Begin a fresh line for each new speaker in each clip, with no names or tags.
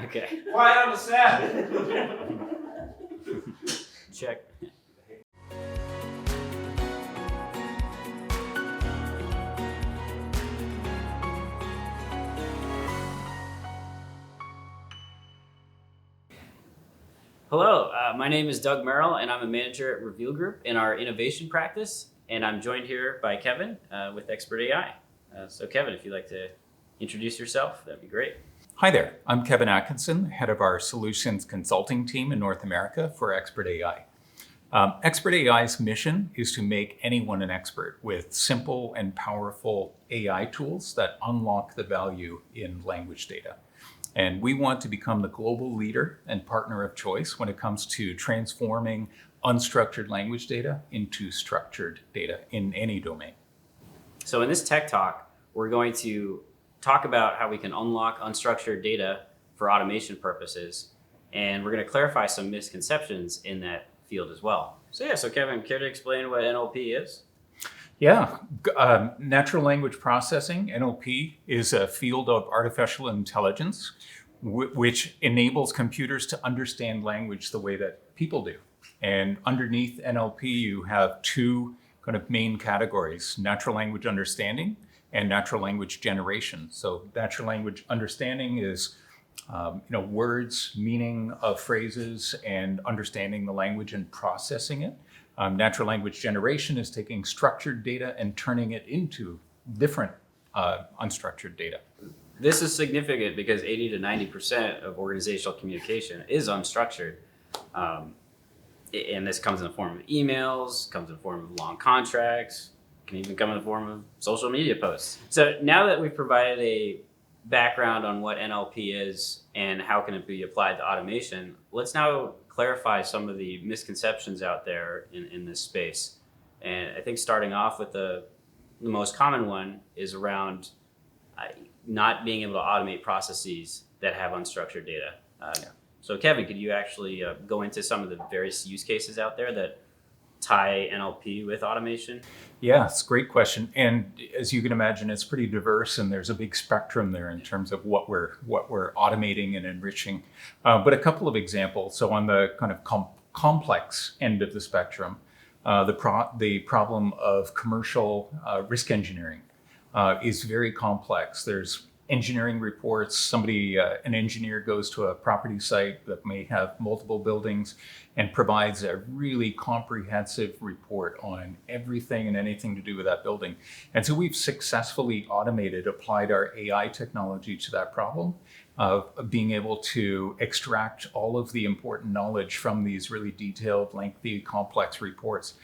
Okay.
Quiet on the set.
Check. Hello, my name is Doug Merrill, and I'm a manager at Reveal Group in our innovation practice. And I'm joined here by Kevin with Expert.ai. So Kevin, if you'd like to introduce yourself, that'd be great.
Hi there, I'm Kevin Atkinson, head of our solutions consulting team in North America for Expert.ai. Expert.ai's mission is to make anyone an expert with simple and powerful AI tools that unlock the value in language data. And we want to become the global leader and partner of choice when it comes to transforming unstructured language data into structured data in any domain.
So in this tech talk, we're going to talk about how we can unlock unstructured data for automation purposes. And we're going to clarify some misconceptions in that field as well. So Kevin, care to explain what NLP is?
Yeah, natural language processing, NLP, is a field of artificial intelligence which enables computers to understand language the way that people do. And underneath NLP, you have two kind of main categories: natural language understanding and natural language generation. So natural language understanding is words, meaning of phrases, and understanding the language and processing it. Natural language generation is taking structured data and turning it into different unstructured data.
This is significant because 80 to 90% of organizational communication is unstructured. And this comes in the form of emails, comes in the form of long contracts, can even come in the form of social media posts. So now that we've provided a background on what NLP is and how can it be applied to automation, let's now clarify some of the misconceptions out there in this space. And I think starting off with the most common one is around not being able to automate processes that have unstructured data. So Kevin, could you actually go into some of the various use cases out there that tie NLP with automation?
Yeah, it's a great question. And as you can imagine, it's pretty diverse, and there's a big spectrum there in terms of what we're automating and enriching. But a couple of examples. So on the kind of complex end of the spectrum, the problem of commercial risk engineering is very complex. There's engineering reports. An engineer goes to a property site that may have multiple buildings and provides a really comprehensive report on everything and anything to do with that building. And so we've successfully applied our AI technology to that problem of being able to extract all of the important knowledge from these really detailed, lengthy, complex reports,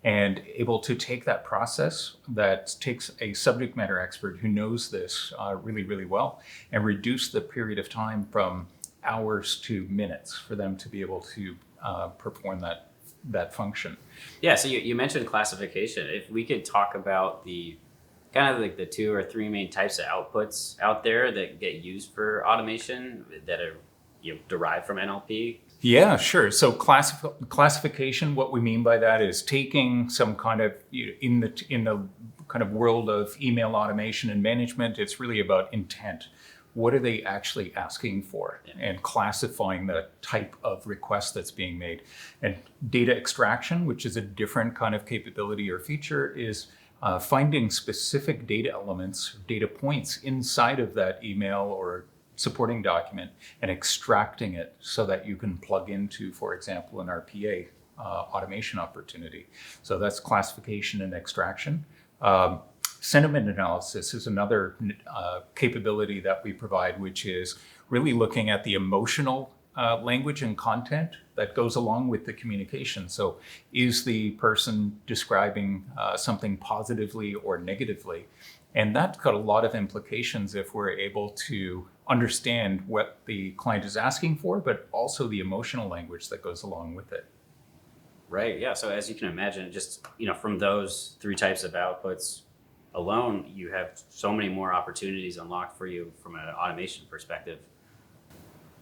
and able to take that process that takes a subject matter expert who knows this really, really well, and reduce the period of time from hours to minutes for them to be able to perform that function.
Yeah, so you mentioned classification. If we could talk about the kind of like the 2 or 3 main types of outputs out there that get used for automation that are derived from NLP.
Yeah, sure. So classification, what we mean by that is taking some kind of, in the kind of world of email automation and management, it's really about intent. What are they actually asking for? Yeah. And classifying the type of request that's being made. And data extraction, which is a different kind of capability or feature, is finding specific data elements, data points inside of that email or supporting document and extracting it so that you can plug into, for example, an RPA automation opportunity. So that's classification and extraction. Sentiment analysis is another capability that we provide, which is really looking at the emotional language and content that goes along with the communication. So is the person describing something positively or negatively? And that's got a lot of implications if we're able to understand what the client is asking for, but also the emotional language that goes along with it.
Right, yeah. So as you can imagine, just from those 3 types of outputs alone, you have so many more opportunities unlocked for you from an automation perspective.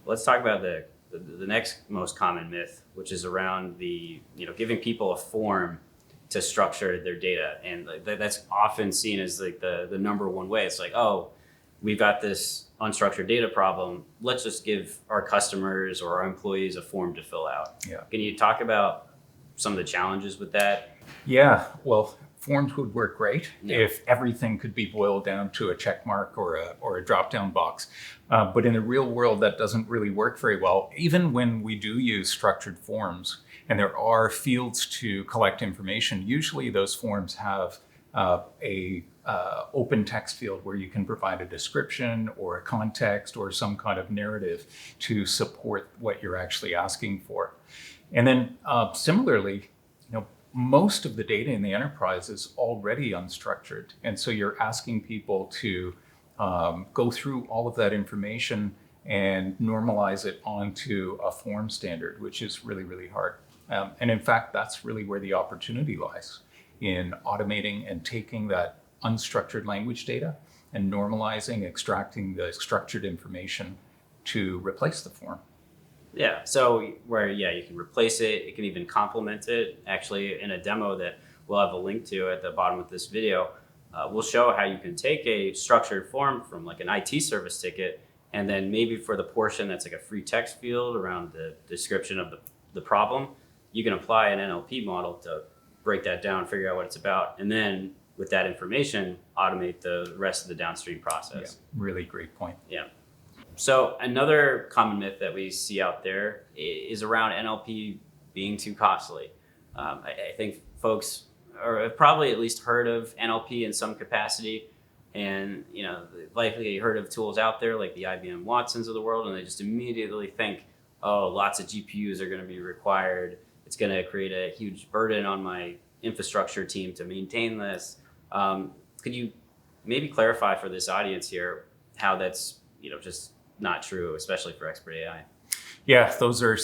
Let's talk about the next most common myth, which is around the giving people a form to structure their data, and that's often seen as like the number one way. It's like, oh, we've got this unstructured data problem. Let's just give our customers or our employees a form to fill out.
Yeah.
Can you talk about some of the challenges with that?
Yeah, well, forms would work great
Yeah.
if everything could be boiled down to a check mark or a drop-down box. But in the real world, that doesn't really work very well. Even when we do use structured forms and there are fields to collect information, usually those forms have a open text field where you can provide a description or a context or some kind of narrative to support what you're actually asking for. And then similarly, most of the data in the enterprise is already unstructured. And so you're asking people to go through all of that information and normalize it onto a form standard, which is really, really hard. And in fact, that's really where the opportunity lies, in automating and taking that unstructured language data and normalizing, extracting the structured information to replace the form.
Yeah, so where you can replace it, it can even complement it. Actually, in a demo that we'll have a link to at the bottom of this video, we'll show how you can take a structured form from like an IT service ticket, and then maybe for the portion that's like a free text field around the description of the problem, you can apply an NLP model to break that down, figure out what it's about, and then with that information, automate the rest of the downstream process.
Yeah, really great point.
Yeah. So another common myth that we see out there is around NLP being too costly. I think folks have probably at least heard of NLP in some capacity, and likely heard of tools out there like the IBM Watsons of the world, and they just immediately think, oh, lots of GPUs are going to be required. It's going to create a huge burden on my infrastructure team to maintain this. Could you maybe clarify for this audience here how that's just not true, especially for Expert.ai?
Yeah, those are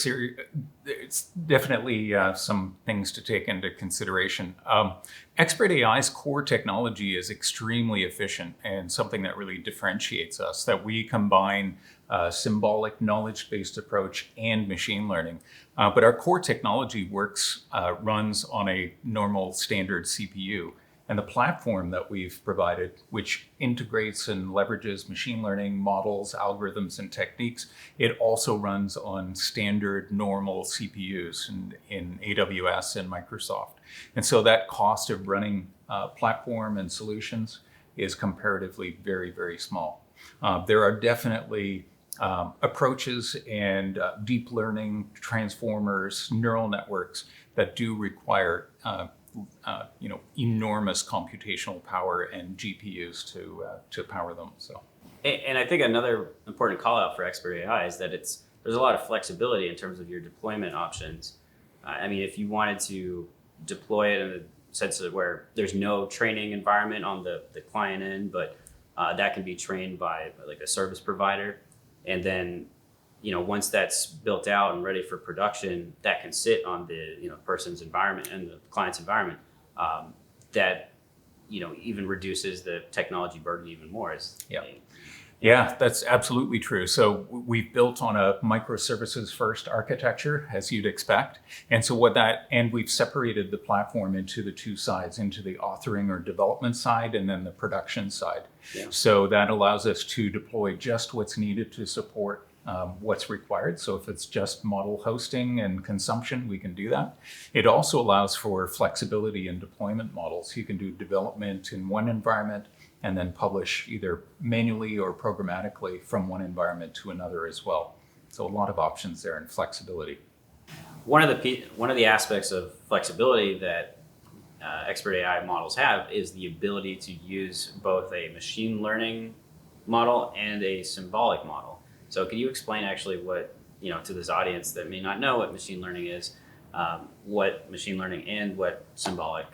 it's definitely some things to take into consideration. Expert.ai's core technology is extremely efficient and something that really differentiates us, that we combine symbolic knowledge-based approach and machine learning. But our core technology runs on a normal standard CPU. And the platform that we've provided, which integrates and leverages machine learning models, algorithms, and techniques, it also runs on standard normal CPUs in AWS and Microsoft. And so that cost of running platform and solutions is comparatively very, very small. There are definitely approaches and deep learning transformers, neural networks that do require enormous computational power and GPUs to power them. So,
and I think another important call out for Expert.ai is that there's a lot of flexibility in terms of your deployment options. I mean, if you wanted to deploy it in a sense of where there's no training environment on the client end, but that can be trained by like a service provider, and then once that's built out and ready for production, that can sit on the person's environment and the client's environment. That even reduces the technology burden even more.
Yeah, that's absolutely true. So we've built on a microservices first architecture, as you'd expect. And so we've separated the platform into the two sides, into the authoring or development side and then the production side.
Yeah.
So that allows us to deploy just what's needed to support what's required. So if it's just model hosting and consumption, we can do that. It also allows for flexibility in deployment models. You can do development in one environment and then publish either manually or programmatically from one environment to another as well. So a lot of options there and flexibility.
One of the aspects of flexibility that Expert.ai models have is the ability to use both a machine learning model and a symbolic model. So can you explain actually what, to this audience that may not know what machine learning is, what machine learning and what symbolic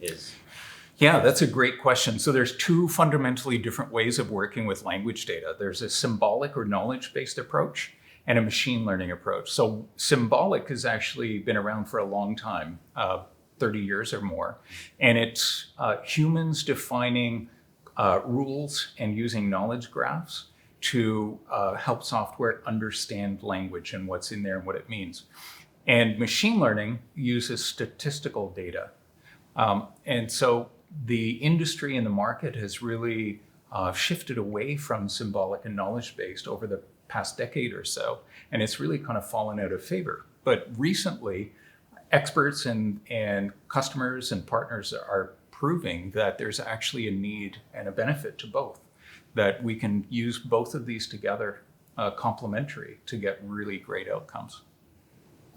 is?
Yeah, that's a great question. So there's two fundamentally different ways of working with language data. There's a symbolic or knowledge-based approach and a machine learning approach. So symbolic has actually been around for a long time, 30 years or more. And it's humans defining rules and using knowledge graphs to help software understand language and what's in there and what it means. And machine learning uses statistical data. And so the industry and the market has really shifted away from symbolic and knowledge-based over the past decade or so, and it's really kind of fallen out of favor. But recently, experts and customers and partners are proving that there's actually a need and a benefit to both, that we can use both of these together, complementary, to get really great outcomes.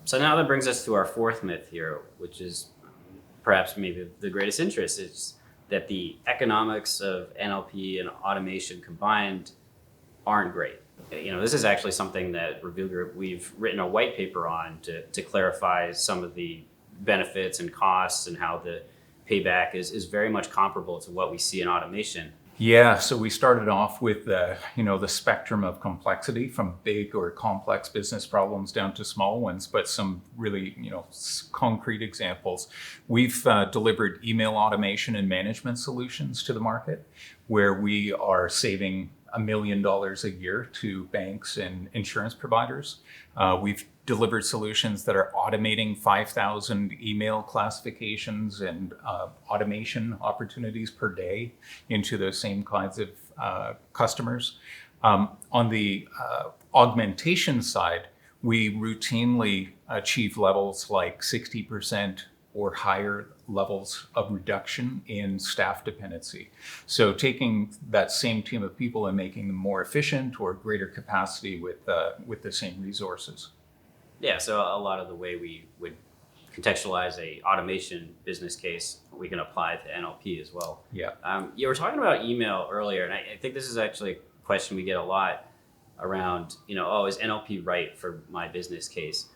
So now that brings us to our fourth myth here, which is perhaps maybe the greatest interest, is that the economics of NLP and automation combined aren't great. This is actually something that Review Group, we've written a white paper on to clarify some of the benefits and costs and how the payback is very much comparable to what we see in automation.
Yeah, so we started off with the spectrum of complexity, from big or complex business problems down to small ones, but some really concrete examples. We've delivered email automation and management solutions to the market, where we are saving $1 million a year to banks and insurance providers. We've delivered solutions that are automating 5,000 email classifications and automation opportunities per day into those same kinds of customers. On the augmentation side, we routinely achieve levels like 60% or higher levels of reduction in staff dependency. So taking that same team of people and making them more efficient or greater capacity with the same resources.
Yeah, so a lot of the way we would contextualize a automation business case, we can apply to NLP as well.
Yeah.
You were talking about email earlier, and I think this is actually a question we get a lot around, is NLP right for my business case?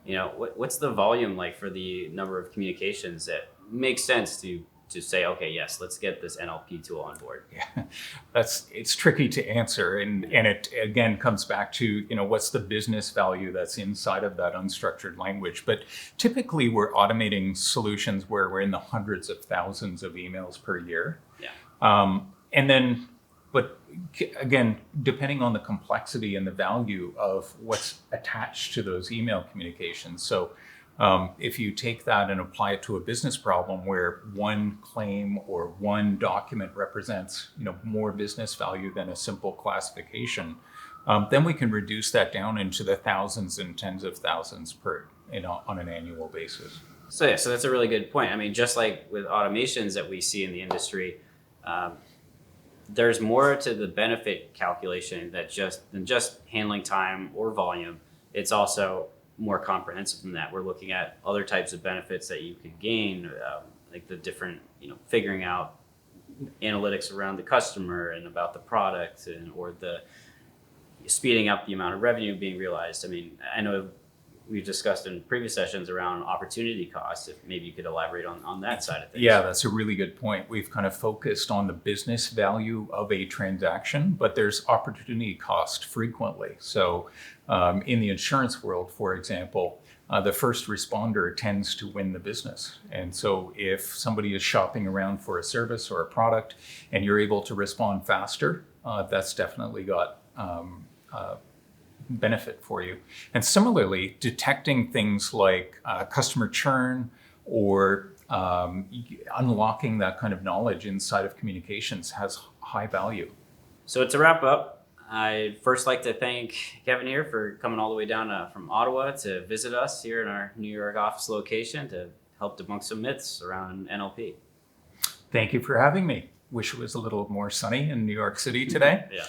What's the volume like for the number of communications that makes sense to say, okay, yes, let's get this NLP tool on board?
Yeah, it's tricky to answer, and it again comes back to what's the business value that's inside of that unstructured language. But typically, we're automating solutions where we're in the hundreds of thousands of emails per year.
Yeah.
But again, depending on the complexity and the value of what's attached to those email communications. So if you take that and apply it to a business problem where one claim or one document represents more business value than a simple classification, then we can reduce that down into the thousands and tens of thousands on an annual basis.
So that's a really good point. I mean, just like with automations that we see in the industry, there's more to the benefit calculation than just handling time or volume. It's also more comprehensive than that. We're looking at other types of benefits that you can gain, like the different, figuring out analytics around the customer and about the product, or the speeding up the amount of revenue being realized. I mean, I know we've discussed in previous sessions around opportunity costs. If maybe you could elaborate on that side of things.
Yeah, that's a really good point. We've kind of focused on the business value of a transaction, but there's opportunity cost frequently. So in the insurance world, for example, the first responder tends to win the business. And so if somebody is shopping around for a service or a product and you're able to respond faster, that's definitely got benefit for you. And similarly, detecting things like customer churn or unlocking that kind of knowledge inside of communications has high value.
So to wrap up, I'd first like to thank Kevin here for coming all the way down from Ottawa to visit us here in our New York office location to help debunk some myths around NLP.
Thank you for having me. Wish it was a little more sunny in New York City today.
Yeah.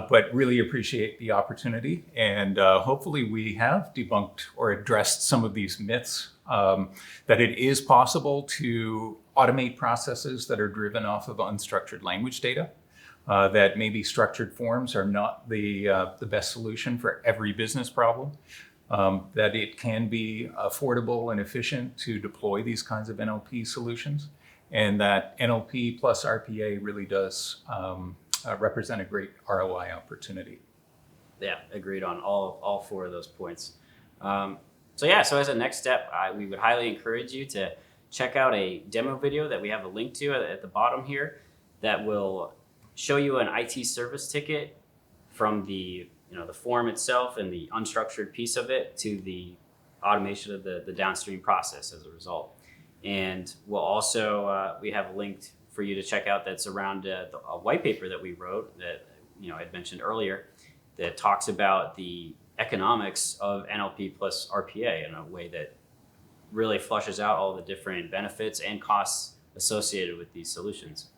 But really appreciate the opportunity, and hopefully we have debunked or addressed some of these myths, that it is possible to automate processes that are driven off of unstructured language data, that maybe structured forms are not the best solution for every business problem, that it can be affordable and efficient to deploy these kinds of NLP solutions, and that NLP plus RPA really does represent a great ROI opportunity.
Yeah, agreed on all four of those points. So as a next step, we would highly encourage you to check out a demo video that we have a link to at the bottom here that will show you an IT service ticket from the form itself and the unstructured piece of it to the automation of the downstream process as a result. And we'll also, we have linked for you to check out that's around a white paper that we wrote that I'd mentioned earlier that talks about the economics of NLP plus RPA in a way that really flushes out all the different benefits and costs associated with these solutions.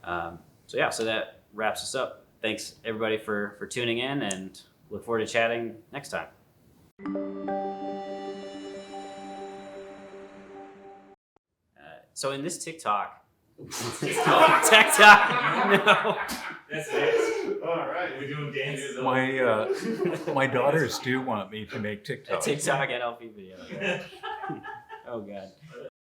So that wraps us up. Thanks everybody for tuning in, and look forward to chatting next time. So in this TikTok, TikTok, no.
That's it. All right, we're doing dances.
My daughters do want me to make
A
TikTok.
TikTok NLP video. Okay. Oh God.